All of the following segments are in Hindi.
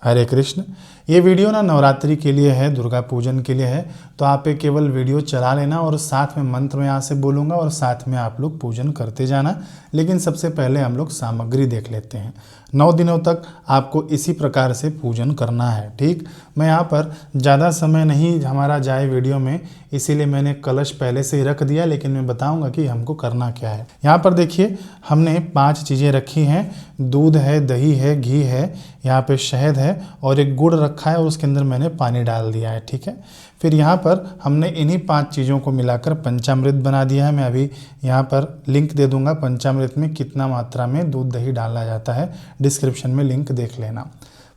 हरे कृष्ण। ये वीडियो ना नवरात्रि के लिए है, दुर्गा पूजन के लिए है। तो आप एक केवल वीडियो चला लेना और साथ में मंत्र में यहाँ से बोलूँगा और साथ में आप लोग पूजन करते जाना। लेकिन सबसे पहले हम लोग सामग्री देख लेते हैं। 9 दिनों तक आपको इसी प्रकार से पूजन करना है। ठीक, मैं यहाँ पर ज़्यादा समय नहीं हमारा जाए वीडियो में, इसीलिए मैंने कलश पहले से ही रख दिया, लेकिन मैं बताऊंगा कि हमको करना क्या है। यहाँ पर देखिए हमने 5 चीज़ें रखी हैं। दूध है, दही है, घी है, यहाँ पे शहद है और एक गुड़ रखा है और उसके अंदर मैंने पानी डाल दिया है। ठीक है, फिर यहाँ पर हमने इन्हीं 5 चीज़ों को मिलाकर पंचामृत बना दिया है। मैं अभी यहाँ पर लिंक दे दूंगा पंचामृत में कितना मात्रा में दूध दही डाला जाता है, डिस्क्रिप्शन में लिंक देख लेना।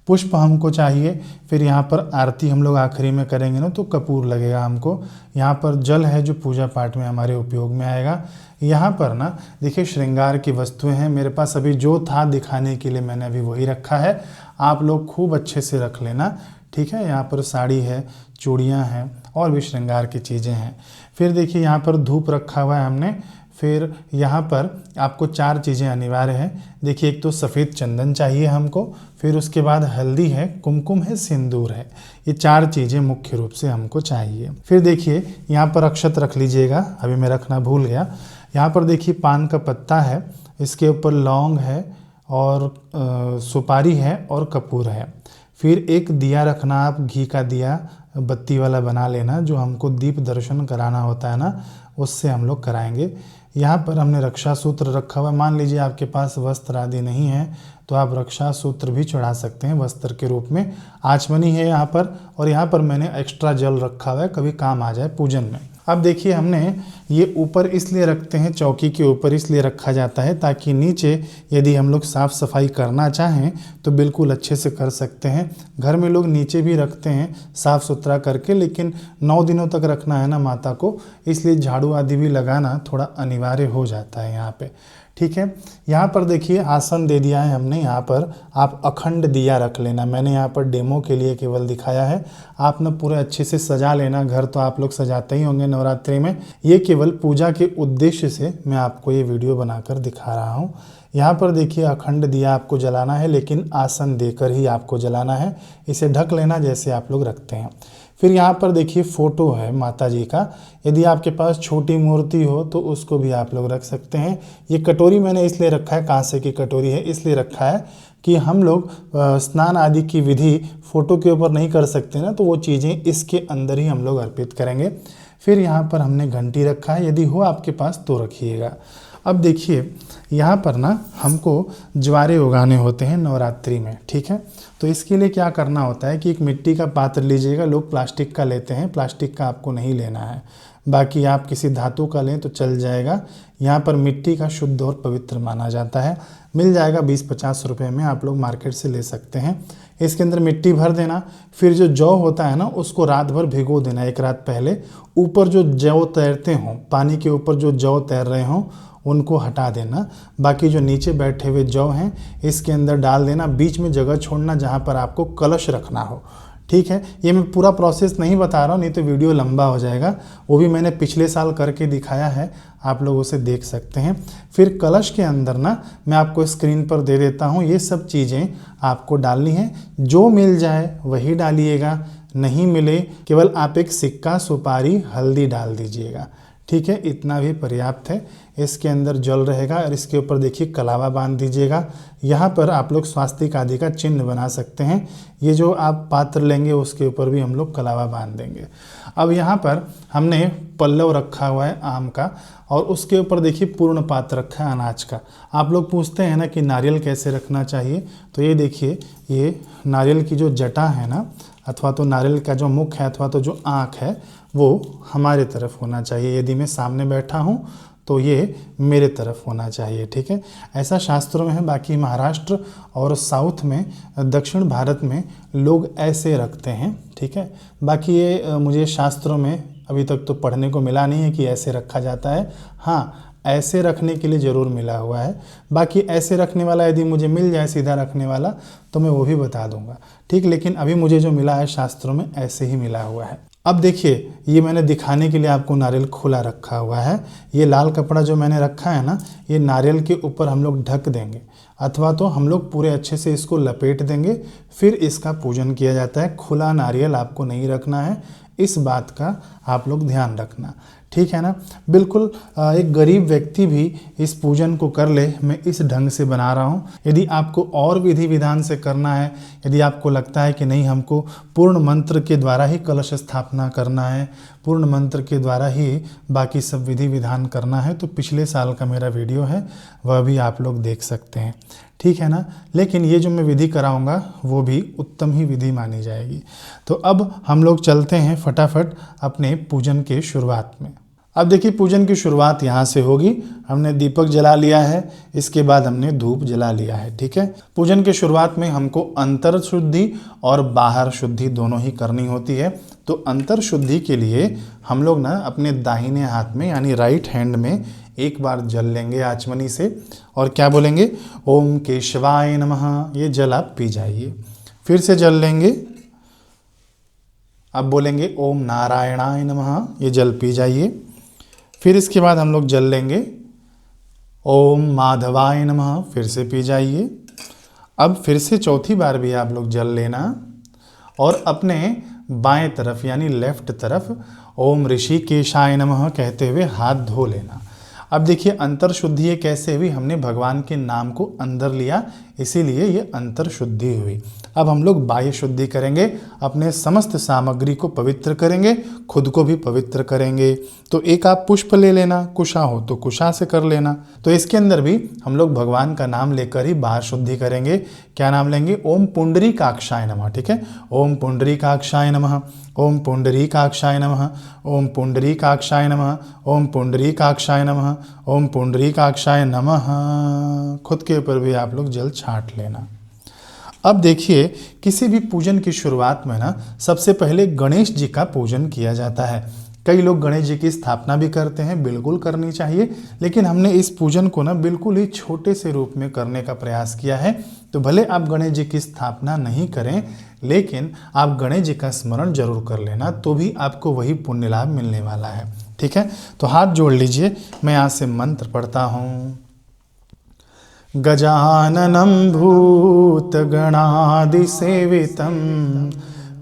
पुष्प हमको चाहिए, फिर यहाँ पर आरती हम लोग आखिरी में करेंगे ना तो कपूर लगेगा हमको। यहाँ पर जल है जो पूजा पाठ में हमारे उपयोग में आएगा। यहाँ पर ना देखिए श्रृंगार की वस्तुएं हैं, मेरे पास अभी जो था दिखाने के लिए मैंने अभी वही रखा है। आप लोग खूब अच्छे से रख लेना। ठीक है, यहाँ पर साड़ी है, चूड़ियाँ हैं और भी श्रृंगार की चीज़ें हैं। फिर देखिए यहाँ पर धूप रखा हुआ है हमने। फिर यहाँ पर आपको 4 चीज़ें अनिवार्य हैं। देखिए एक तो सफ़ेद चंदन चाहिए हमको, फिर उसके बाद हल्दी है, कुमकुम है, सिंदूर है। ये 4 चीज़ें मुख्य रूप से हमको चाहिए। फिर देखिए यहाँ पर अक्षत रख लीजिएगा, अभी मैं रखना भूल गया। यहाँ पर देखिए पान का पत्ता है, इसके ऊपर लौंग है और सुपारी है और कपूर है। फिर एक दिया रखना, आप घी का दिया बत्ती वाला बना लेना, जो हमको दीप दर्शन कराना होता है ना, उससे हम लोग कराएंगे। यहाँ पर हमने रक्षा सूत्र रखा हुआ है। मान लीजिए आपके पास वस्त्र आदि नहीं है तो आप रक्षा सूत्र भी चढ़ा सकते हैं वस्त्र के रूप में। आचमनी है यहाँ पर, और यहाँ पर मैंने एक्स्ट्रा जल रखा हुआ है, कभी काम आ जाए पूजन में। अब देखिए हमने ये ऊपर इसलिए रखते हैं, चौकी के ऊपर इसलिए रखा जाता है ताकि नीचे यदि हम लोग साफ़ सफाई करना चाहें तो बिल्कुल अच्छे से कर सकते हैं। घर में लोग नीचे भी रखते हैं साफ़ सुथरा करके, लेकिन 9 दिनों तक रखना है ना माता को, इसलिए झाड़ू आदि भी लगाना थोड़ा अनिवार्य हो जाता है यहाँ पे। ठीक है, यहाँ पर देखिए आसन दे दिया है हमने। यहाँ पर आप अखंड दिया रख लेना, मैंने यहाँ पर डेमो के लिए केवल दिखाया है। आप ना पूरे अच्छे से सजा लेना, घर तो आप लोग सजाते ही होंगे नवरात्रि में। ये केवल पूजा के उद्देश्य से मैं आपको ये वीडियो बनाकर दिखा रहा हूँ। यहाँ पर देखिए अखंड दिया आपको जलाना है, लेकिन आसन देकर ही आपको जलाना है। इसे ढक लेना जैसे आप लोग रखते हैं। फिर यहाँ पर देखिए फ़ोटो है माता जी का। यदि आपके पास छोटी मूर्ति हो तो उसको भी आप लोग रख सकते हैं। ये कटोरी मैंने इसलिए रखा है, कांसे की कटोरी है, इसलिए रखा है कि हम लोग स्नान आदि की विधि फ़ोटो के ऊपर नहीं कर सकते ना, तो वो चीज़ें इसके अंदर ही हम लोग अर्पित करेंगे। फिर यहाँ पर हमने घंटी रखा है, यदि हो आपके पास तो रखिएगा। अब देखिए यहाँ पर ना हमको ज्वारे उगाने होते हैं नवरात्रि में। ठीक है, तो इसके लिए क्या करना होता है कि एक मिट्टी का पात्र लीजिएगा। लोग प्लास्टिक का लेते हैं, प्लास्टिक का आपको नहीं लेना है, बाकी आप किसी धातु का लें तो चल जाएगा। यहाँ पर मिट्टी का शुद्ध और पवित्र माना जाता है, मिल जाएगा 20-50 रुपये में, आप लोग मार्केट से ले सकते हैं। इसके अंदर मिट्टी भर देना। फिर जो जौ होता है ना उसको रात भर भिगो देना, एक रात पहले। ऊपर जो जौ तैरते हों, पानी के ऊपर जो जौ तैर रहे हों उनको हटा देना। बाकी जो नीचे बैठे हुए जौ हैं इसके अंदर डाल देना। बीच में जगह छोड़ना जहाँ पर आपको कलश रखना हो। ठीक है, ये मैं पूरा प्रोसेस नहीं बता रहा हूँ, नहीं तो वीडियो लंबा हो जाएगा। वो भी मैंने पिछले साल करके दिखाया है, आप लोग उसे देख सकते हैं। फिर कलश के अंदर ना मैं आपको स्क्रीन पर दे देता हूँ, ये सब चीज़ें आपको डालनी है। जो मिल जाए वही डालिएगा, नहीं मिले केवल आप एक सिक्का, सुपारी, हल्दी डाल दीजिएगा। ठीक है, इतना भी पर्याप्त है। इसके अंदर जल रहेगा और इसके ऊपर देखिए कलावा बांध दीजिएगा। यहाँ पर आप लोग स्वास्तिक आदि का चिन्ह बना सकते हैं। ये जो आप पात्र लेंगे उसके ऊपर भी हम लोग कलावा बांध देंगे। अब यहाँ पर हमने पल्लव रखा हुआ है आम का, और उसके ऊपर देखिए पूर्ण पात्र रखा है अनाज का। आप लोग पूछते हैं ना कि नारियल कैसे रखना चाहिए, तो ये देखिए ये नारियल की जो जटा है ना, अथवा तो नारियल का जो मुख है अथवा तो जो आँख है वो हमारे तरफ होना चाहिए। यदि मैं सामने बैठा हूँ तो ये मेरे तरफ होना चाहिए। ठीक है, ऐसा शास्त्रों में है। बाकी महाराष्ट्र और साउथ में, दक्षिण भारत में लोग ऐसे रखते हैं। ठीक है, बाकी ये मुझे शास्त्रों में अभी तक तो पढ़ने को मिला नहीं है कि ऐसे रखा जाता है। हाँ, ऐसे रखने के लिए ज़रूर मिला हुआ है। बाकी ऐसे रखने वाला यदि मुझे मिल जाए सीधा रखने वाला तो मैं वो भी बता दूंगा। ठीक, लेकिन अभी मुझे जो मिला है शास्त्रों में ऐसे ही मिला हुआ है। अब देखिए ये मैंने दिखाने के लिए आपको नारियल खुला रखा हुआ है। ये लाल कपड़ा जो मैंने रखा है ना, ये नारियल के ऊपर हम लोग ढक देंगे। अथवा तो हम लोग पूरे अच्छे से इसको लपेट देंगे, फिर इसका पूजन किया जाता है। खुला नारियल आपको नहीं रखना है, इस बात का आप लोग ध्यान रखना, ठीक है ना। बिल्कुल एक गरीब व्यक्ति भी इस पूजन को कर ले, मैं इस ढंग से बना रहा हूँ। यदि आपको और विधि विधान से करना है, यदि आपको लगता है कि नहीं हमको पूर्ण मंत्र के द्वारा ही कलश स्थापना करना है, पूर्ण मंत्र के द्वारा ही बाकी सब विधि विधान करना है, तो पिछले साल का मेरा वीडियो है वह भी आप लोग देख सकते हैं, ठीक है ना। लेकिन ये जो मैं विधि कराऊंगा वो भी उत्तम ही विधि मानी जाएगी। तो अब हम लोग चलते हैं फटाफट अपने पूजन के शुरुआत में। अब देखिए पूजन की शुरुआत यहाँ से होगी। हमने दीपक जला लिया है, इसके बाद हमने धूप जला लिया है, ठीक है। पूजन के शुरुआत में हमको अंतर शुद्धि और बाहर शुद्धि दोनों ही करनी होती है। तो अंतर शुद्धि के लिए हम लोग ना अपने दाहिने हाथ में यानी राइट हैंड में एक बार जल लेंगे आचमनी से, और क्या बोलेंगे, ओम केशवाय नमः। ये जल आप पी जाइए। फिर से जल लेंगे, अब बोलेंगे ओम नारायणाय नमः, ये जल पी जाइए। फिर इसके बाद हम लोग जल लेंगे ओम माधवाय नमः, फिर से पी जाइए। अब फिर से चौथी बार भी आप लोग जल लेना, और अपने बाएं तरफ यानी लेफ्ट तरफ ओम ऋषिकेशाय नमः कहते हुए हाथ धो लेना। अब देखिए अंतर शुद्धि ये कैसे हुई, हमने भगवान के नाम को अंदर लिया, इसीलिए ये अंतर शुद्धि हुई। अब हम लोग बाह्य शुद्धि करेंगे, अपने समस्त सामग्री को पवित्र करेंगे, खुद को भी पवित्र करेंगे। तो एक आप पुष्प ले लेना, कुशा हो तो कुशा से कर लेना। तो इसके अंदर भी हम लोग भगवान का नाम लेकर ही बाहर शुद्धि करेंगे। क्या नाम लेंगे, ओम पुंडरीकाक्षाय नमः, ठीक है। ओम पुंडरीकाक्षाय नमः, ओम पुंडरीकाक्षाय नमः, ओम पुंडरीकाक्षाय नमः, ओम पुंडरीकाक्षाय नमः, ओम पुंडरीकाक्षाय नमः। खुद के ऊपर भी आप लोग जल छांट लेना। अब देखिए किसी भी पूजन की शुरुआत में ना सबसे पहले गणेश जी का पूजन किया जाता है। कई लोग गणेश जी की स्थापना भी करते हैं, बिल्कुल करनी चाहिए, लेकिन हमने इस पूजन को ना बिल्कुल ही छोटे से रूप में करने का प्रयास किया है। तो भले आप गणेश जी की स्थापना नहीं करें, लेकिन आप गणेश जी का स्मरण जरूर कर लेना, तो भी आपको वही पुण्य लाभ मिलने वाला है, ठीक है। तो हाथ जोड़ लीजिए, मैं यहाँ से मंत्र पढ़ता हूँ। गजाननं भूतगणादिसेवितं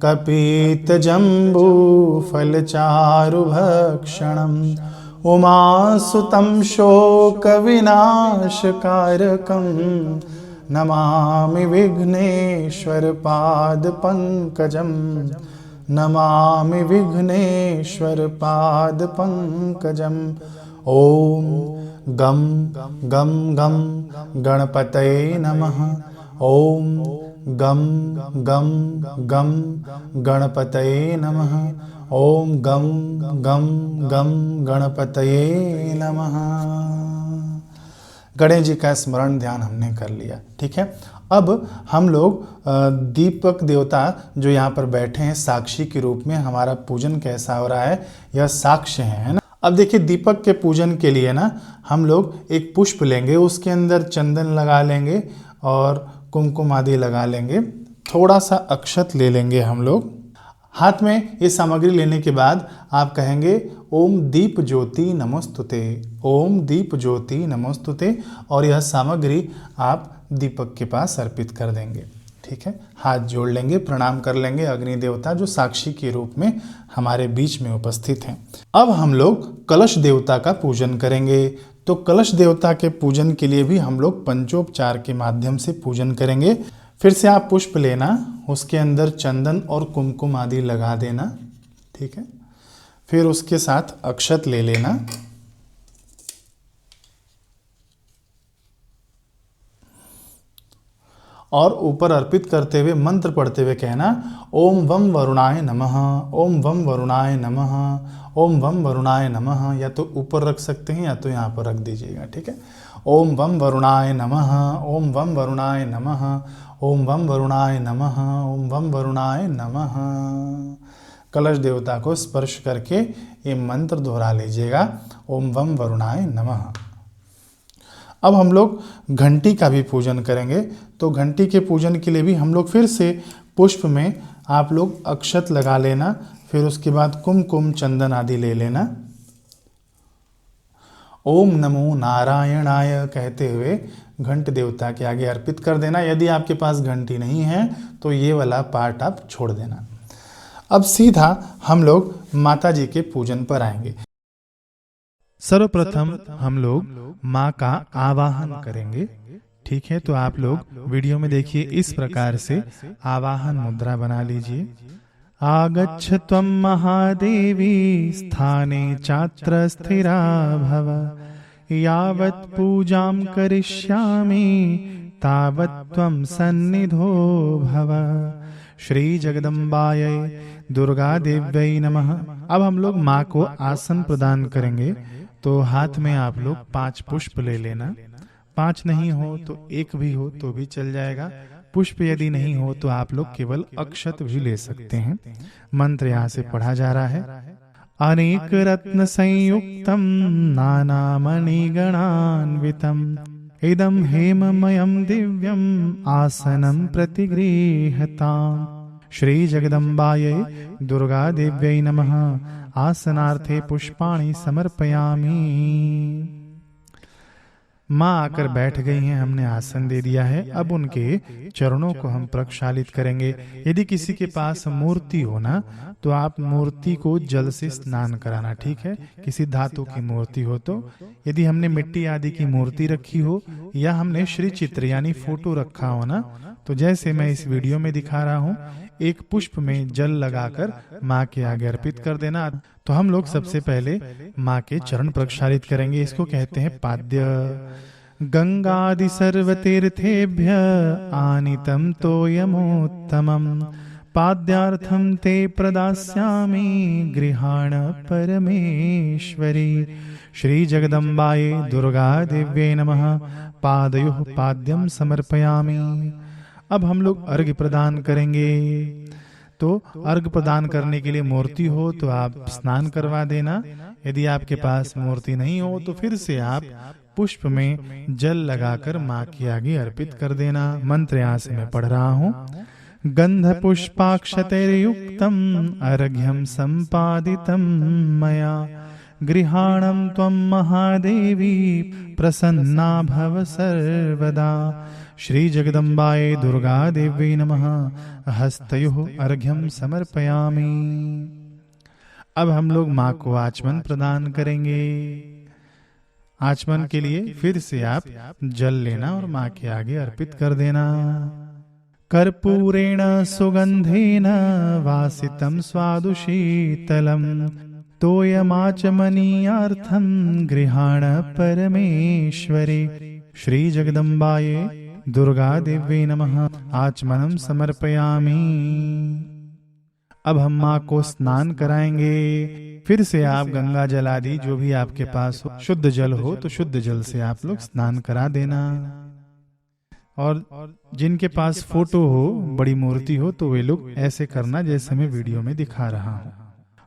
कपितजम्बूफलचारुभक्षणम् उमासुतं शोकविनाशकारकं नमामि विघ्नेश्वरपादपङ्कजं, नमामि विघ्नेश्वरपादपङ्कजम्। ओम गम गम गम गणपतये नमः। ओम गम गम गम गणपतये नमः। ओम गम गम गम गणपतये नमः। गणेश जी का स्मरण ध्यान हमने कर लिया, ठीक है। अब हम लोग दीपक देवता जो यहाँ पर बैठे हैं साक्षी के रूप में, हमारा पूजन कैसा हो रहा है यह साक्ष्य है ना। अब देखिए दीपक के पूजन के लिए ना हम लोग एक पुष्प लेंगे, उसके अंदर चंदन लगा लेंगे और कुमकुम आदि लगा लेंगे, थोड़ा सा अक्षत ले लेंगे हम लोग। हाथ में ये सामग्री लेने के बाद आप कहेंगे ओम दीप ज्योति नमोस्तुते, ओम दीप ज्योति नमोस्तुते, और यह सामग्री आप दीपक के पास अर्पित कर देंगे, ठीक है। हाथ जोड़ लेंगे, प्रणाम कर लेंगे अग्नि देवता जो साक्षी के रूप में हमारे बीच में उपस्थित हैं। अब हम लोग कलश देवता का पूजन करेंगे। तो कलश देवता के पूजन के लिए भी हम लोग पंचोपचार के माध्यम से पूजन करेंगे। फिर से आप पुष्प लेना, उसके अंदर चंदन और कुमकुम आदि लगा देना, ठीक है। फिर उसके साथ अक्षत ले लेना, और ऊपर अर्पित करते हुए मंत्र पढ़ते हुए कहना ओम वम वरुणाय नमः, ओम वम वरुणाय नमः, ओम वम वरुणाय नमः। या तो ऊपर रख सकते हैं या तो यहाँ पर रख दीजिएगा, ठीक है। ओम वम वरुणाय नमः, ओम वम वरुणाय नमः, ओम वम वरुणाय नमः, ओम वम वरुणाय नमः। कलश देवता को स्पर्श करके ये मंत्र दोहरा लीजिएगा, ओम वम वरुणाय नमः। अब हम लोग घंटी का भी पूजन करेंगे। तो घंटी के पूजन के लिए भी हम लोग फिर से पुष्प में आप लोग अक्षत लगा लेना, फिर उसके बाद कुमकुम चंदन आदि ले लेना। ओम नमो नारायणाय कहते हुए घंट देवता के आगे अर्पित कर देना। यदि आपके पास घंटी नहीं है तो ये वाला पार्ट आप छोड़ देना। अब सीधा हम लोग माता जी के पूजन पर आएंगे। सर्वप्रथम हम लोग माँ का आवाहन करेंगे। ठीक है, तो आप लोग वीडियो में देखिए, इस प्रकार से आवाहन मुद्रा बना लीजिए। आगच्छ त्वं महादेवी स्थाने चात्र स्थिरा भव, यावत् पूजां करिष्यामि तावत् त्वं सन्निधो भव। श्री जगदम्बाय दुर्गा देव्यै नमः। अब हम लोग माँ को आसन प्रदान करेंगे, तो हाथ में आप लोग 5 पुष्प ले लेना। 5 नहीं हो तो 1 भी हो तो भी चल जाएगा। पुष्प यदि नहीं हो तो आप लोग केवल अक्षत भी ले सकते हैं। मंत्र यहाँ से पढ़ा जा रहा है। अनेक रत्न संयुक्तम नाना मणिगणान्वितम इदं हेममयं दिव्यम आसनं प्रतिगृह्यताम्। श्री जगदम्बायै दुर्गा देव्यै नमः। आसनार्थे पुष्पाणि समर्पयामि। माँ आकर बैठ गई हैं, हमने आसन दे दिया है। अब उनके चरणों को हम प्रक्षालित करेंगे। यदि किसी के पास मूर्ति हो ना, तो आप मूर्ति को जल से स्नान कराना। ठीक है, किसी धातु की मूर्ति हो तो। यदि हमने मिट्टी आदि की मूर्ति रखी हो या हमने श्री चित्र यानी फोटो रखा हो ना, तो जैसे मैं इस वीडियो में दिखा रहा हूँ, एक पुष्प में जल लगाकर माँ के आगे अर्पित कर देना। तो हम लोग सबसे पहले माँ के चरण प्रक्षालित करेंगे। इसको कहते हैं पाद्य। गंगादि सर्वतीर्थेभ्य आनीतम तोयमोत्तमम पाद्यार्थम ते प्रदास्यामि गृहाण परमेश्वरी। श्री जगदम्बाये दुर्गा देव्ये नमः। पादयोः पाद्यम समर्पयामि। अब हम लोग अर्घ्य प्रदान करेंगे। तो अर्घ्य प्रदान करने के लिए मूर्ति हो तो आप स्नान करवा देना। यदि आपके पास मूर्ति नहीं हो तो फिर से आप पुष्प में जल लगाकर माँ के आगे अर्पित कर देना। मंत्र यहाँ से मैं पढ़ रहा हूँ। गंध पुष्पाक्षतैर्युक्तम अर्घ्यम संपादितम मया गृहाणं त्वं महादेवी प्रसन्ना भव सर्वदा। श्री जगदम्बाये दुर्गा देवी नमः। हस्तयोः अर्घ्यम समर्पयामि। अब हम लोग माँ को आचमन प्रदान करेंगे। आचमन के लिए फिर से आप जल लेना और माँ के आगे अर्पित कर देना। कर्पूरेण सुगंधेन वासितं स्वादु शीतलम तोयमाचमनीयार्थं गृहाण परमेश्वरी। श्री जगदम्बाये दुर्गा देवी नमः। आचमनम समर्पयामि। अब हम माँ को स्नान कराएंगे। फिर से आप गंगा जल आदि जो भी आपके पास हो, शुद्ध जल हो तो शुद्ध जल से आप लोग स्नान करा देना। और जिनके पास फोटो हो, बड़ी मूर्ति हो, तो वे लोग ऐसे करना जैसे मैं वीडियो में दिखा रहा हूँ।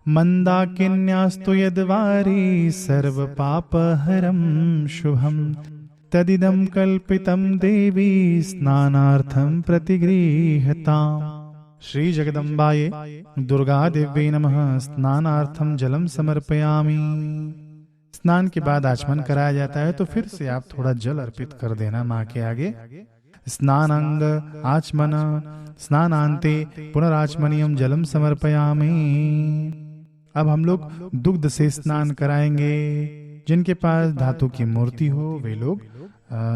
मंदाकिन्यास्तु यद्वारी सर्व पापहरम शुभम तदिदं कल्पितं देवी स्नानार्थं प्रतिगृह्यताम्। श्री जगदम्बाये दुर्गा देवी नमः। स्नानार्थं जलम समर्पयामि। स्नान के बाद आचमन कराया जाता है, तो फिर से आप थोड़ा जल अर्पित कर देना माँ के आगे। स्नानांग आचमन स्नानांते पुनराचमनीयम जलम समर्पयामि। अब हम लोग दुग्ध से स्नान कराएंगे। जिनके पास धातु की मूर्ति हो वे लोग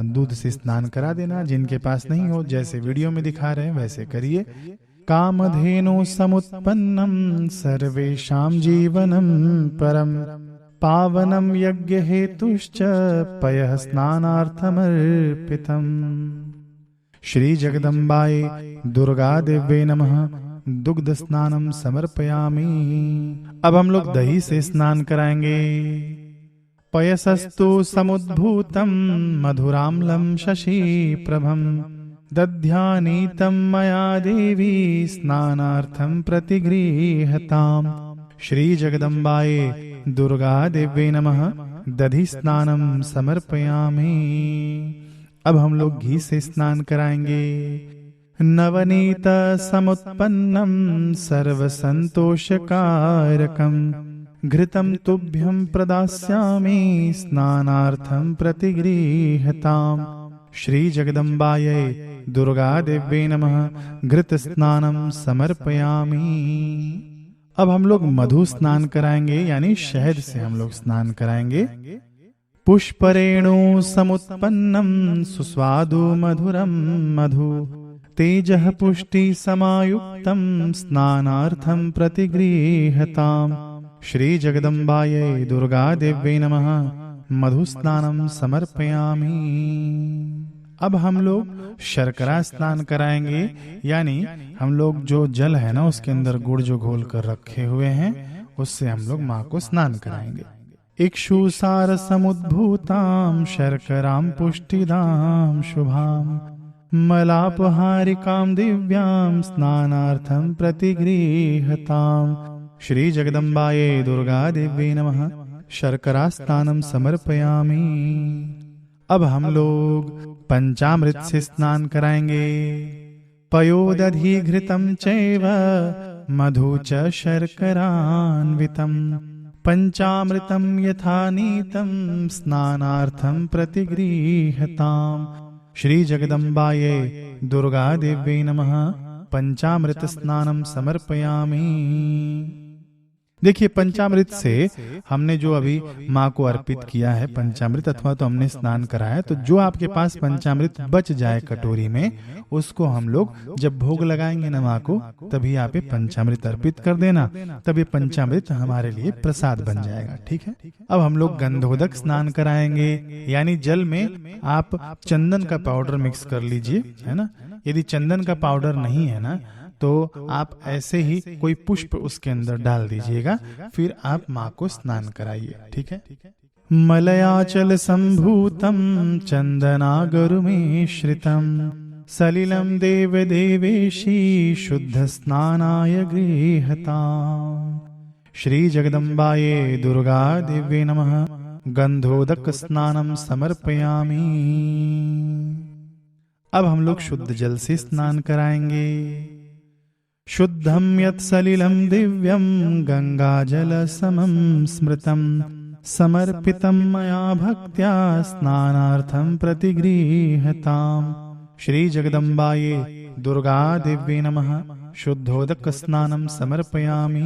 दूध से स्नान करा देना। जिनके पास नहीं हो, जैसे वीडियो में दिखा रहे हैं वैसे करिए। कामधेनु समुत्पन्नम सर्वेषां जीवनम परम पावनम यज्ञ हेतुश्च पयः स्नानार्थमर्पितम्। श्री जगदम्बाये दुर्गा देव्ये नमः। दुग्ध स्नानम समर्पयामि। अब हम लोग दही से स्नान कराएंगे। पयसस्तु समुद्भूतं मधुराम्लं शशिप्रभं दध्यानीतं मया देवी स्नानार्थं प्रतिगृह्यताम्। श्री जगदम्बाये दुर्गा देव्ये नमः। दधि स्नानं समर्पयामि। अब हम लोग घी से स्नान कराएंगे। नवनीत समुत्पन्नं सर्वसंतोषकारकं घृतं तुभ्यं प्रदास्यामि स्नानार्थं प्रतिगृह्यताम्। श्री जगदम्बायै दुर्गा देव्यै नमः घृत स्नानम समर्पयामि। अब हम लोग मधु स्नान कराएंगे, यानी शहद से हम लोग स्नान कराएंगे। पुष्परेणु समुत्पन्नम सुस्वादु मधुरम मधु तेजः पुष्टि समायुक्तम स्नानार्थम प्रतिगृह्यताम्। श्री जगदम्बायै दुर्गा देव्यै नमः मधु स्नानम समर्पयामि। अब हम लोग शर्करा स्नान कराएंगे, यानी हम लोग जो जल है ना उसके अंदर गुड़ जो घोल कर रखे हुए हैं उससे हम लोग माँ को स्नान कराएंगे। इक्षुसार समुद्भूताम शर्कराम पुष्टिदाम शुभाम मलापहारिकाम दिव्याम स्नानार्थम प्रतिगृह्यताम। श्री जगदम्बायै दुर्गा देव्यै नमः शर्करा स्नानम समर्पयामि। अब हम लोग पंचामृत से स्नान कराएंगे। पयोदधि घृतम चैव मधु च शर्करान्वितम पंचामृतम यथा नीतम स्नानार्थम प्रतिगृह्यताम्। श्री जगदम्बायै दुर्गा देव्यै नमः पंचामृत स्नानम समर्पयामि। देखिए, पंचामृत से हमने जो अभी माँ को अर्पित किया है पंचामृत, अथवा तो हमने स्नान कराया, तो जो आपके पास पंचामृत बच जाए कटोरी में, उसको हम लोग जब भोग लगाएंगे ना माँ को, तभी आप ये पंचामृत अर्पित कर देना। तब ये पंचामृत हमारे लिए प्रसाद बन जाएगा। ठीक है। अब हम लोग गंधोदक स्नान कराएंगे, यानी जल में आप चंदन का पाउडर मिक्स कर लीजिए, है ना। यदि चंदन का पाउडर नहीं है ना, तो आप ऐसे ही कोई पुष्प उसके अंदर डाल दीजिएगा, फिर आप माँ को स्नान कराइए। ठीक है। मलयाचल संभूतम चंदनागरुमिश्रितम सलिलम देव देवेशी शुद्ध स्नानाय गृह्यताम्। श्री जगदम्बायै दुर्गा देव्यै नमः गंधोदक स्नानम समर्पयामि। अब हम लोग शुद्ध जल से स्नान कराएंगे। शुद्धम यत् सलिलम दिव्यम गंगाजल समम स्मृतम समर्पितम मया भक्त्या स्नानार्थम प्रतिगृह्यताम्। श्री जगदम्बायै दुर्गा देव्यै नमः शुद्धोदक स्नानम समर्पयामि।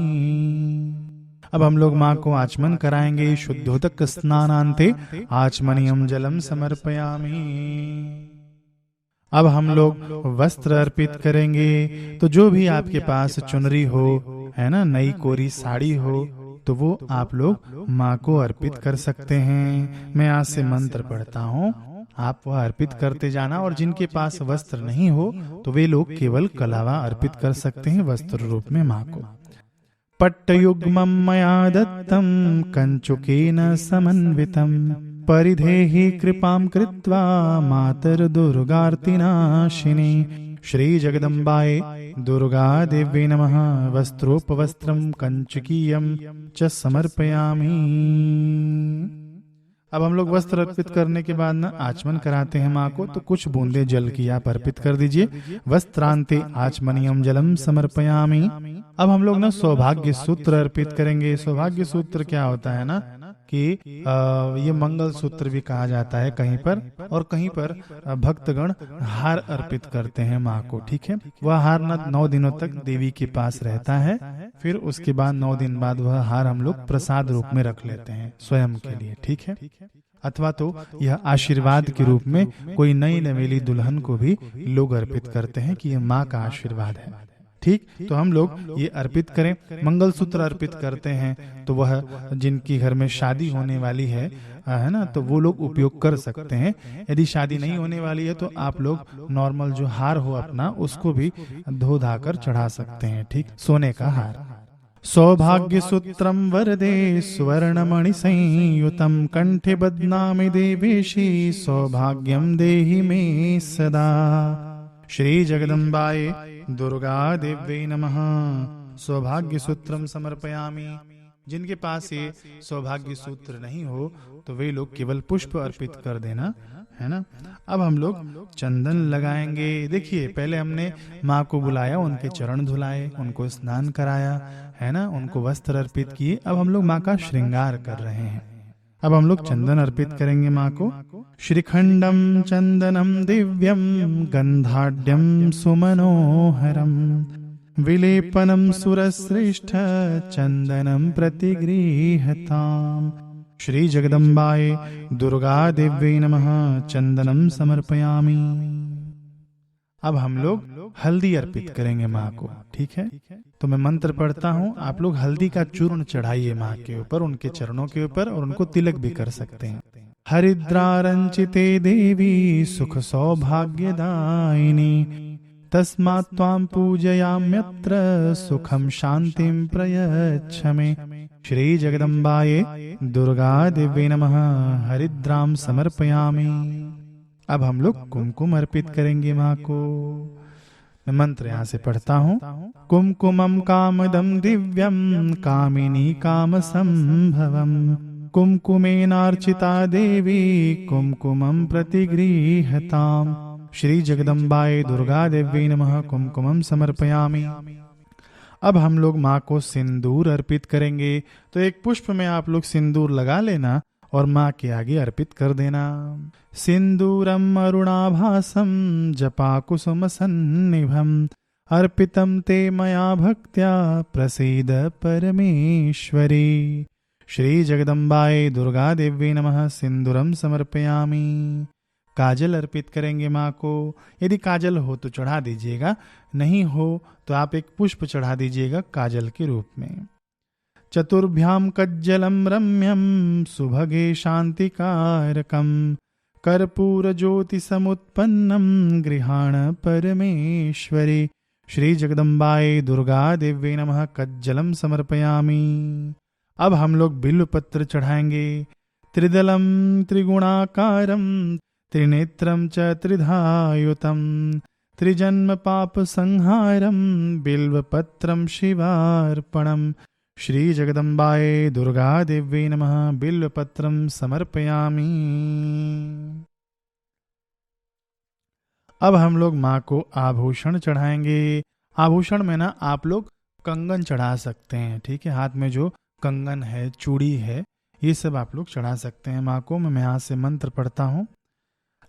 अब हम लोग माँ को आचमन कराएंगे। शुद्धोदक स्नानान्ते आचमनीयम जलम समर्पयामि। अब हम लोग वस्त्र अर्पित करेंगे। तो जो भी आपके पास चुनरी हो, है ना, नई कोरी साड़ी हो, तो वो आप लोग माँ को अर्पित कर सकते हैं। मैं आज से मंत्र पढ़ता हूँ, आप वह अर्पित करते जाना। और जिनके पास वस्त्र नहीं हो तो वे लोग केवल कलावा अर्पित कर सकते हैं वस्त्र रूप में माँ को। पट्टयुग्मं मया दत्तं कंचुकेन समन्वितं परिधेहि कृपां कृत्वा मातर्दुर्गार्तिनाशिनी। श्री जगदम्बायै दुर्गा देव्यै नमः वस्त्रोपवस्त्रं कंचुकीयं च समर्पयामि। अब हम लोग वस्त्र अर्पित करने के बाद ना आचमन कराते हैं माँ को, तो कुछ बूंदे जल की आप अर्पित कर दीजिए। वस्त्रांते आचमनीयम जलम समर्पयामि। अब हम लोग ना सौभाग्य सूत्र अर्पित करेंगे। सौभाग्य सूत्र क्या होता है ना कि ये मंगल सूत्र भी कहा जाता है कहीं पर, और कहीं पर भक्तगण हार अर्पित करते हैं माँ को। ठीक है। वह हार 9 दिनों तक देवी के पास रहता है, फिर उसके बाद 9 दिन बाद वह हार हम लोग प्रसाद रूप में रख लेते हैं स्वयं के लिए। ठीक है। अथवा तो यह आशीर्वाद के रूप में कोई नई नवेली दुल्हन को भी लोग अर्पित करते हैं कि यह माँ का आशीर्वाद है। ठीक। तो हम लोग ये अर्पित करें। मंगलसूत्र अर्पित करते हैं तो वह जिनकी घर में शादी होने वाली है ना, तो वो लोग उपयोग कर सकते हैं। यदि शादी नहीं होने वाली है तो आप लोग नॉर्मल जो हार हो अपना, उसको भी धो धाकर चढ़ा सकते हैं। ठीक। सोने का हार। सौभाग्य सूत्रम वरदे सुवर्णमणि संयुतम कंठे बध्नामि देवेशी सौभाग्यम देहि मे सदा। श्री जगदम्बायै दुर्गा देव्यै नमः सौभाग्य सूत्रम समर्पयामि। जिनके पास ये सौभाग्य सूत्र नहीं हो तो वे लोग केवल पुष्प अर्पित कर देना, है ना। अब हम लोग चंदन लगाएंगे। देखिए, पहले हमने माँ को बुलाया, उनके चरण धुलाए, उनको स्नान कराया, है ना, उनको वस्त्र अर्पित किए। अब हम लोग माँ का श्रृंगार कर रहे हैं। अब हम लोग चंदन अर्पित करेंगे माँ को। श्रीखंडम चंदनम दिव्यम गंधाढ्यम सुमनोहरम विलेपनम सुरश्रेष्ठ चंदनम प्रतिगृहताम। श्री जगदम्बाय दुर्गा देव्यै नमः चंदनम समर्पयामि। अब हम लोग हल्दी अर्पित करेंगे माँ को। ठीक है, तो मैं मंत्र पढ़ता हूँ, आप लोग हल्दी का चूर्ण चढ़ाइए माँ के ऊपर, उनके चरणों के ऊपर, और उनको तिलक भी कर सकते हैं। हरिद्रारंचिते देवी सुख सौभाग्यदायिनी तस्मात् त्वां पूजयाम्यत्र सुखम शांतिम प्रयच्छ मे। श्री जगदम्बाय दुर्गा देवी नमः हरिद्राम समर्पयामि। अब हम लोग कुमकुम अर्पित करेंगे माँ को। मैं मंत्र यहाँ से पढ़ता हूँ। कुमकुमम कामदम दिव्यम कामिनी काम संभवम कुमकुमेनार्चिता देवी कुमकुमम प्रतिगृहताम। श्री जगदम्बाय दुर्गा देवी नमः कुमकुमम समर्पयामि। अब हम लोग माँ को सिंदूर अर्पित करेंगे। तो एक पुष्प में आप लोग सिंदूर लगा लेना और माँ के आगे अर्पित कर देना। सिंदूरम अरुणाभासम जपाकुसुम सन्निभम अर्पितम ते मया भक्त्या प्रसीद परमेश्वरी। श्री जगदम्बाय दुर्गा देवी नमः सिंदूरम समर्पयामि। काजल अर्पित करेंगे माँ को। यदि काजल हो तो चढ़ा दीजिएगा, नहीं हो तो आप एक पुष्प चढ़ा दीजिएगा काजल के रूप में। चतुर्भ्याम कज्जलम रम्यम सुभगे शांतिकारकम कर्पूर ज्योति समुत्पन्नम गृहाण परमेश्वरी। श्री जगदम्बाय दुर्गा देवी नमः कज्जलम समर्पयामि। अब हम लोग बिल्व पत्र चढ़ाएंगे। त्रिदलम त्रिगुणाकारम त्रिनेत्रम च त्रिधायुतम त्रिजन्म पाप संहारम बिल्व पत्रम शिवार्पणम। श्री जगदम्बाय दुर्गा देवी नमः बिल्व पत्रम समर्पयामि। अब हम लोग माँ को आभूषण चढ़ाएंगे। आभूषण में ना आप लोग कंगन चढ़ा सकते हैं। ठीक है, हाथ में जो कंगन है, चूड़ी है, ये सब आप लोग चढ़ा सकते हैं माँ को। मैं यहाँ से मंत्र पढ़ता हूँ।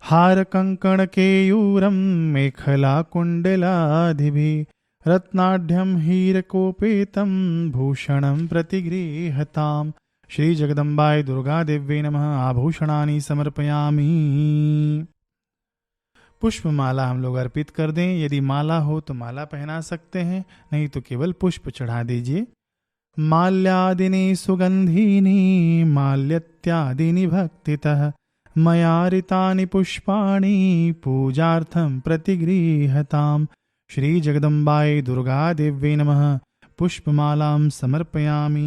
हार कंकण केयूरम मेखला कुंडलादिभि रत्नाढ्यम हीरकोपेतम भूषणम प्रतिगृहताम। श्री जगदम्बाय दुर्गा देवी नमः आभूषणानि समर्पयामि। पुष्प माला हम लोग अर्पित कर दें। यदि माला हो तो माला पहना सकते हैं, नहीं तो केवल पुष्प चढ़ा दीजिए। माल्यादिनी सुगंधीनी माल्यत्यादिनी भक्तितः मयारितानि पुष्पाणि पूजार्थम प्रतिगृहताम। श्री जगदम्बाय दुर्गा देवी नमः पुष्पमालां समर्पयामि।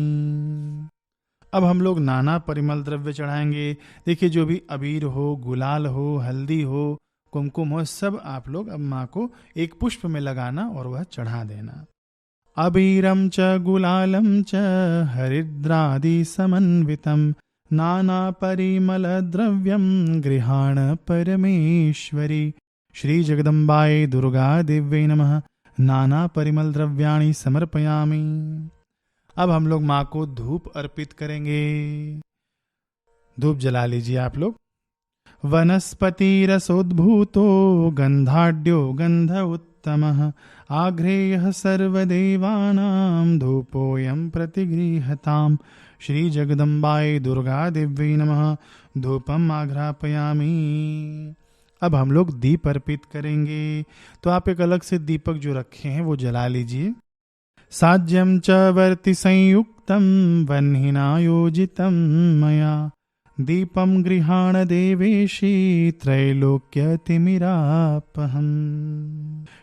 अब हम लोग नाना परिमल द्रव्य चढ़ाएंगे। देखिए, जो भी अबीर हो, गुलाल हो, हल्दी हो, कुमकुम हो, सब आप लोग अब माँ को एक पुष्प में लगाना और वह चढ़ा देना। अबीरम च गुलालम च हरिद्रादि समन्वितम नाना परिमल द्रव्यम गृहाण परमेश्वरी। श्री जगदम्बाय दुर्गा देवी नमः नाना परिमल द्रव्याणि समर्पयामि। अब हम लोग माँ को धूप अर्पित करेंगे। धूप जला लीजिए आप लोग। वनस्पति रसोद्भूतो गंधाढ्यो गंध उत्तमः आघ्रेयः सर्वदेवानां धूपोऽयं प्रतिगृहताम्। श्री जगदम्बाय दुर्गा देवी नमः धूपम आघ्रापयामि। अब हम लोग दीप अर्पित करेंगे। तो आप एक अलग से दीपक जो रखे हैं वो जला लीजिए। साज्यम च वर्ति संयुक्तम वह्निना योजितम मया दीपम गृहाण देवेशी त्रैलोक्यतिमिरापहम।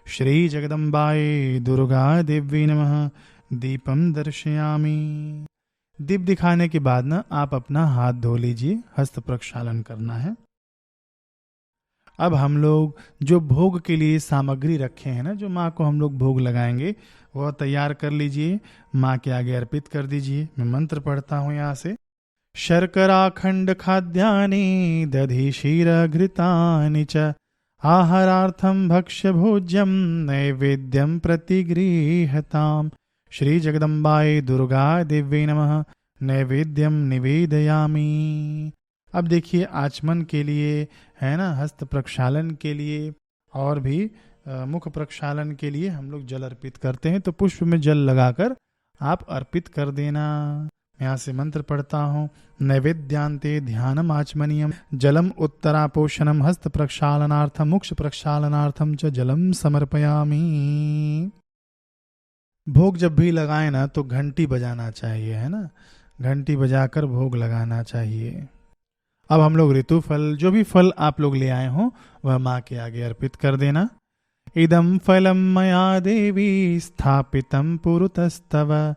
श्री जगदम्बाय दुर्गा देवी नमः दीपम दर्शयामि। दीप दिखाने के बाद ना आप अपना हाथ धो लीजिए, हस्त प्रक्षालन करना है। अब हम लोग जो भोग के लिए सामग्री रखे हैं ना, जो माँ को हम लोग भोग लगाएंगे, वह तैयार कर लीजिए, माँ के आगे अर्पित कर दीजिए। मैं मंत्र पढ़ता हूँ यहाँ से। शर्करा खंड खाद्यानि दधि क्षीर घृतानि च आहारार्थम भक्ष्य भोज्यम नैवेद्यम प्रतिगृहताम। श्री जगदम्बाय दुर्गा देवी नमः नैवेद्यम निवेदयामि। अब देखिए आचमन के लिए, है ना, हस्त प्रक्षालन के लिए और भी मुख प्रक्षालन के लिए हम लोग जल अर्पित करते हैं। तो पुष्प में जल लगाकर आप अर्पित कर देना। यहाँ से मंत्र पढ़ता हूँ। नैवेद्यांते ध्यानम आचमनीयम जलम उत्तरापोषणम हस्त प्रक्षालनार्थम मुक्ष प्रक्षालनार्थम च जलम समर्पयामि। भोग जब भी लगाए ना तो घंटी बजाना चाहिए, है ना, घंटी बजाकर भोग लगाना चाहिए। अब हम लोग ऋतु फल, जो भी फल आप लोग ले आए हों वह माँ के आगे अर्पित कर देना। इदं फलं मया देवी स्थापितं पुरतस्तव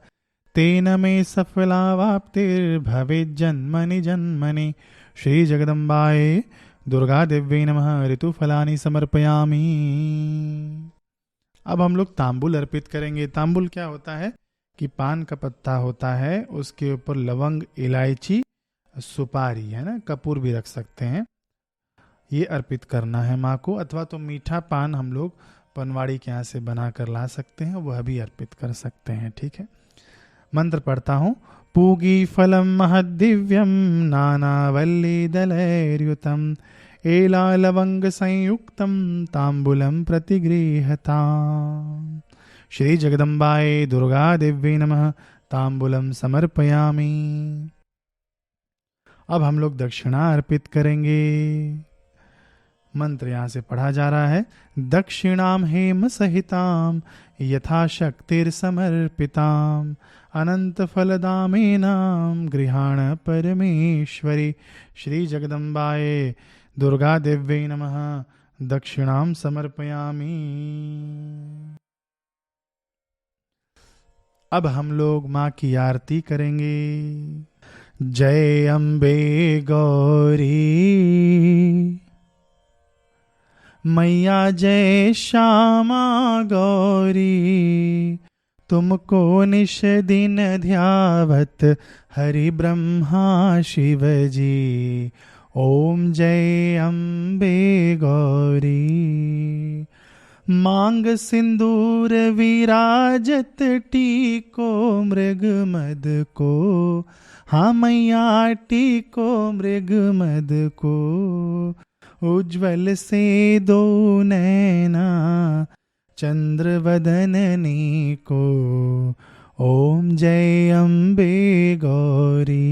तेन मे सफलावाप्तिर्भवेत् जन्मनि जन्मनि। श्री जगदम्बाये दुर्गा देव्यै नमः। ऋतुफलानि समर्पयामि। अब हम लोग तांबुल अर्पित करेंगे। तांबुल क्या होता है कि पान का पत्ता होता है, उसके ऊपर लवंग, इलायची, सुपारी, है ना, कपूर भी रख सकते हैं। ये अर्पित करना है माँ को। अथवा तो मीठा पान हम लोग पनवाड़ी के यहाँ से बना कर ला सकते हैं, वह भी अर्पित कर सकते हैं। ठीक है, मंत्र पढ़ता हूँ। पूगी फलम महदिव्यम नानावल्ली दलैर्युतम एला लवंग संयुक्तम तांबुलम प्रतिगृहताम्। श्री जगदम्बाये दुर्गा देव्यै नमः। तांबुलम समर्पयामि। अब हम लोग दक्षिणा अर्पित करेंगे। मंत्र यहाँ से पढ़ा जा रहा है। दक्षिणाम हेम सहिताम यथाशक्तिर्समर्पिताम अनंत फलदामेनाम गृहाण परमेश्वरी। श्री जगदम्बाये दुर्गा देव्यै नमः। दक्षिणाम समर्पयामि। अब हम लोग माँ की आरती करेंगे। जय अम्बे गौरी मैया, जय श्यामा गौरी, तुमको निश दिन ध्यावत हरि ब्रह्मा शिव जी। ओम जय अम्बे गौरी। मांग सिंदूर विराजत टीको मृग मद को। हाँ मैया टीको मृग मद को। उज्ज्वल से दो नैना चंद्र वदननी को। ओम जय अम्बे गौरी।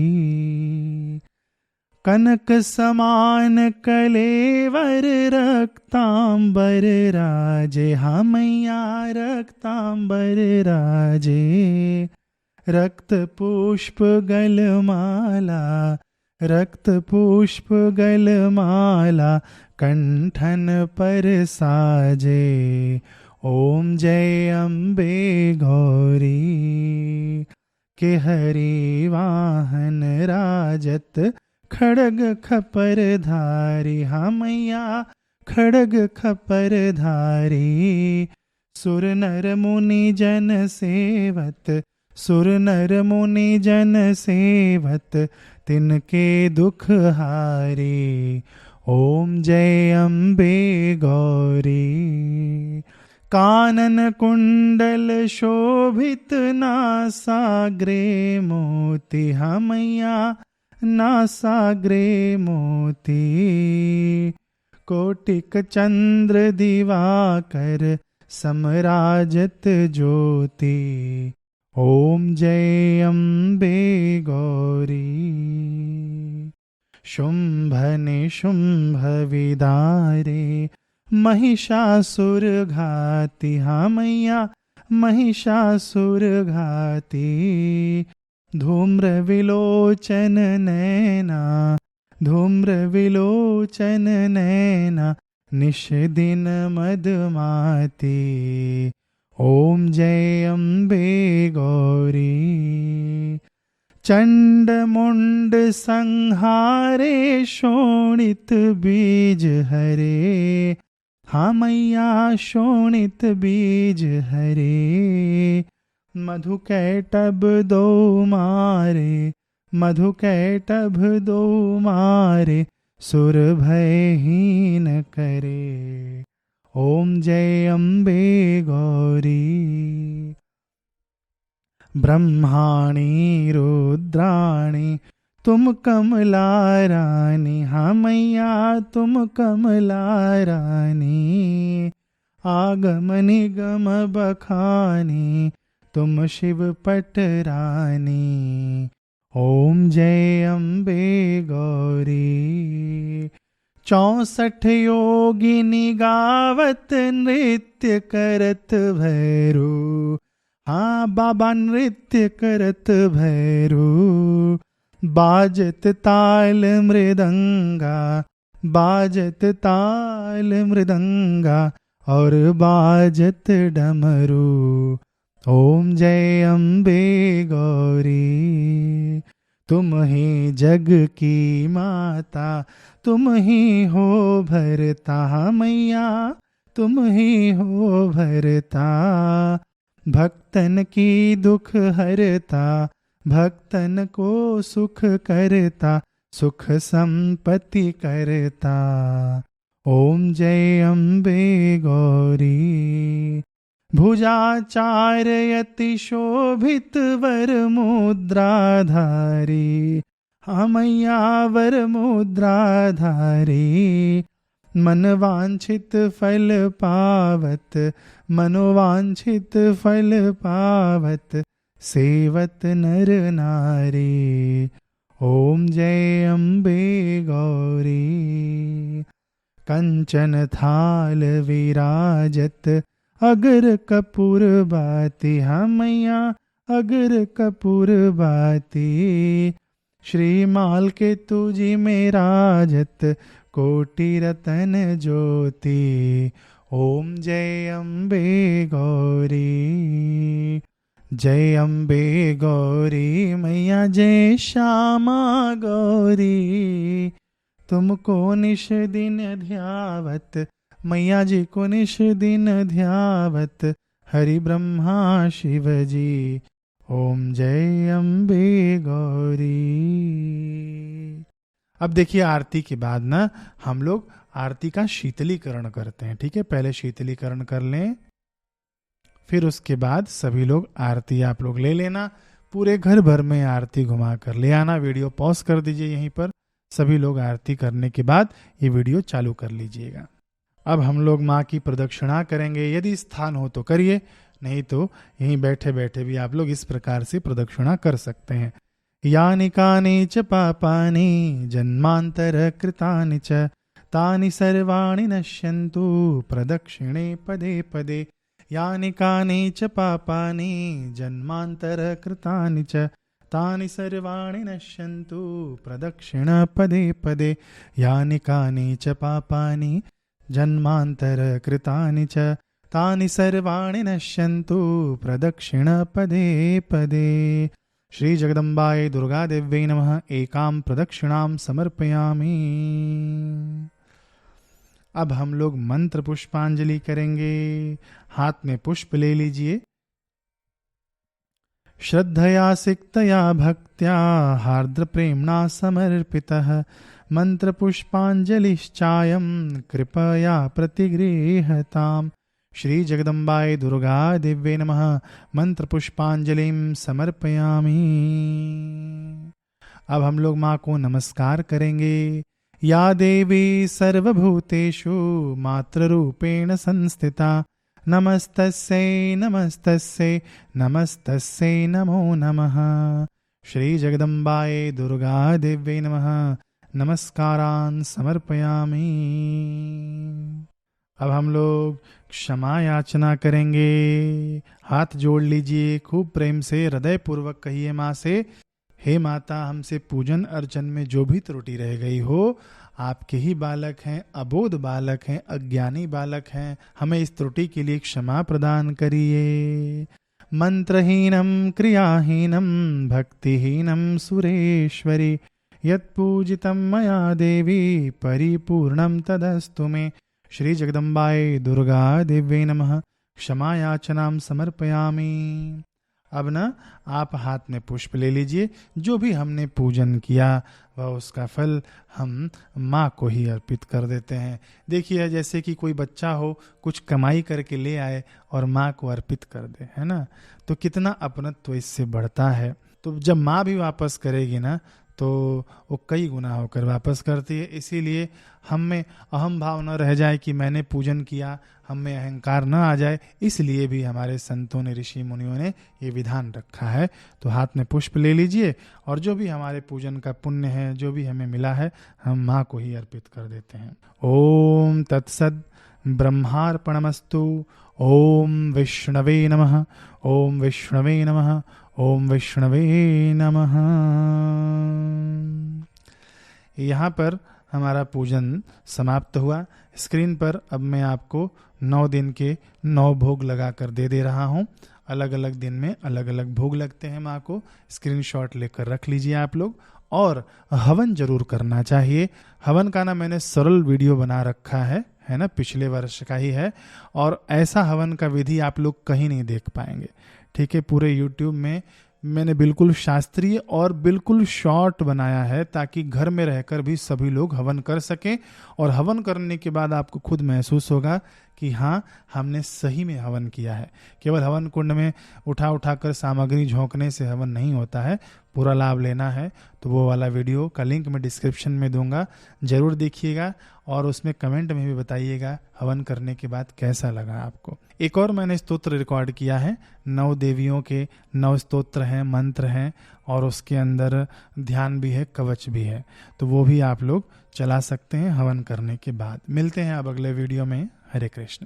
कनक समान कलेवर रक्तांबर राजे। हाँ मैया रक्तांबर राजे। रक्त पुष्प गलमाला, रक्त पुष्प गलमाला कंठन पर साजे। ओम जय अम्बे गौरी। के हरि वाहन राजत खड़ग खपर धारी। हाँ मैया खड़ग खपर धारी। सुर नर मुनि जन सेवत, सुर नर मुनि जन सेवत तिनके दुख हारी। ओम जय अम्बे गौरी। कानन कुंडल शोभित नासाग्रे मोती। हाँ मैया नासाग्रे मोती। कोटिक चंद्र दिवाकर समराजत ज्योति। ओम जय अम्बे गौरी। शुंभ निशुंभ विदारे महिषासुर घाती। हाँ मैया महिषासुर घाती। धूम्र विलोचन नैना, धूम्र विलोचन नैना निश दिन मदमाती। ओम जय अम्बे गौरी। चंड मुंड संहारे शोणित बीज हरे। हाँ मैया शोणित बीज हरे। मधु कैटभ दो मारे, मधु कैटभ दो मारे सुर भयहीन करे। ओम जय अम्बे गौरी। ब्रह्माणी रुद्राणी तुम कमला रानी, हाँ मैया तुम कमला रानी। आगम निगम बखानी तुम शिव पटरानी। ओम जय अम्बे गौरी। 64 योगिनी गावत नृत्य करत भैरू, हाँ बाबा नृत्य करत भैरू। बाजत ताल मृदंगा, बाजत ताल मृदंगा और बाजत डमरू। ओम जय अम्बे गौरी। तुम ही जग की माता, तुम ही हो भरता मैया, तुम ही हो भरता। भक्तन की दुख हरता, भक्तन को सुख करता, सुख संपत्ति करता। ओम जय अम्बे गौरी। भुजाचार्यति शोभित वर मुद्राधारी, हाँ मैया वर मुद्राधारी। मन वांछित फल पावत, मनोवांछित फल पावत, सेवत नर नारी। ओम जय अम्बे गौरी। कंचन थाल विराजत अगर कपूर बाती, हाँ मैया अगर कपूर बाती। श्रीमाल के तुझी में राजत कोटि रतन ज्योति। ओम जय अम्बे गौरी। जय अम्बे गौरी मैया जय श्यामा गौरी। तुमको निश दिन ध्यावत, मैया जी को निश दिन ध्यावत, हरि ब्रह्मा शिव जी। ओम जय अम्बे गौरी। अब देखिए आरती के बाद ना हम लोग आरती का शीतलीकरण करते हैं, ठीक है। पहले शीतलीकरण कर लें, फिर उसके बाद सभी लोग आरती आप लोग ले लेना। पूरे घर भर में आरती घुमा कर ले आना। वीडियो पॉज कर दीजिए यहीं पर। सभी लोग आरती करने के बाद ये वीडियो चालू कर लीजिएगा। अब हम लोग माँ की प्रदक्षिणा करेंगे। यदि स्थान हो तो करिए, नहीं तो यहीं बैठे बैठे भी आप लोग इस प्रकार से प्रदक्षिणा कर सकते हैं। यानि कानि च पापानि जन्मांतर कृतानि च तानि सर्वाणि नश्यन्तु प्रदक्षिणे पदे पदे। यानि कानि च पापानि जन्मांतर कृतानि च तानि सर्वाणि नश्यन्तु प्रदक्षिण पदे पदे। यानि कानि च पापानि जन्मांतर कृतानि च तानि सर्वाणि नश्यन्तु प्रदक्षिण पदे पदे। श्री जगदम्बाय दुर्गा देव्यै नमः। एकाम प्रदक्षिणाम समर्पयामि। अब हम लोग मंत्र पुष्पांजलि करेंगे। हाथ में पुष्प ले लीजिए। श्रद्धया सिक्तया भक्त्या हार्द्र प्रेम्णा समर्पितः मंत्र पुष्पांजलिश्चायं कृपया प्रतिगृह्यताम्। श्री जगदम्बाय दुर्गा देव्यै नमः। मंत्र पुष्पांजलिं समर्पयामि। अब हम लोग माँ को नमस्कार करेंगे। या देवी सर्वभूतेषु मातृरूपेण संस्थिता नमस्तस्यै नमस्तस्यै नमस्तस्यै नमो नमः। श्री जगदम्बाय दुर्गा देव्यै नमः। नमस्कारान् समर्पयामि। अब हम लोग क्षमा याचना करेंगे। हाथ जोड़ लीजिए, खूब प्रेम से हृदय पूर्वक कहिए माँ से, हे माता, हमसे पूजन अर्चन में जो भी त्रुटि रह गई हो, आपके ही बालक हैं, अबोध बालक हैं, अज्ञानी बालक हैं, हमें इस त्रुटि के लिए क्षमा प्रदान करिए। मंत्रहीनम क्रियाहीनम भक्तिहीनम सुरेश्वरी यत्पूजितं मया देवी परिपूर्णं तदस्तु मे। श्री जगदम्बाय दुर्गा देव्यै नमः। क्षमा याचनां समर्पयामि। अब ना आप हाथ में पुष्प ले लीजिए। जो भी हमने पूजन किया वह उसका फल हम माँ को ही अर्पित कर देते हैं। देखिए जैसे कि कोई बच्चा हो, कुछ कमाई करके ले आए और माँ को अर्पित कर दे, है ना, तो कितना अपनत्व इससे बढ़ता है। तो जब माँ भी वापस करेगी ना तो वो कई गुना होकर वापस करती है। इसीलिए हम में अहम भाव न रह जाए कि मैंने पूजन किया, हम में अहंकार न आ जाए, इसलिए भी हमारे संतों ने, ऋषि मुनियों ने ये विधान रखा है। तो हाथ में पुष्प ले लीजिए और जो भी हमारे पूजन का पुण्य है, जो भी हमें मिला है, हम माँ को ही अर्पित कर देते हैं। ओम तत्सद ब्रह्मार्पणमस्तु। ओम विष्णवे नमः। ओम विष्णवे नमः। ओम विष्णवे नमः। यहाँ पर हमारा पूजन समाप्त हुआ। स्क्रीन पर अब मैं आपको 9 दिन के 9 भोग लगा कर दे रहा हूँ। अलग अलग दिन में अलग अलग भोग लगते हैं माँ को। स्क्रीनशॉट लेकर रख लीजिए आप लोग। और हवन जरूर करना चाहिए। हवन का ना मैंने सरल वीडियो बना रखा है ना, पिछले वर्ष का ही है। और ऐसा हवन का विधि आप लोग कहीं नहीं देख पाएंगे, ठीक है। पूरे YouTube में मैंने बिल्कुल शास्त्रीय और बिल्कुल शॉर्ट बनाया है, ताकि घर में रहकर भी सभी लोग हवन कर सकें। और हवन करने के बाद आपको खुद महसूस होगा कि हाँ, हमने सही में हवन किया है। केवल हवन कुंड में उठा कर सामग्री झोंकने से हवन नहीं होता है, पूरा लाभ लेना है तो वो वाला वीडियो का लिंक मैं डिस्क्रिप्शन में दूंगा, जरूर देखिएगा। और उसमें कमेंट में भी बताइएगा हवन करने के बाद कैसा लगा आपको। एक और मैंने स्तोत्र रिकॉर्ड किया है, 9 देवियों के 9 स्तोत्र हैं, मंत्र हैं, और उसके अंदर ध्यान भी है, कवच भी है, तो वो भी आप लोग चला सकते हैं हवन करने के बाद। मिलते हैं अब अगले वीडियो में। हरे कृष्ण।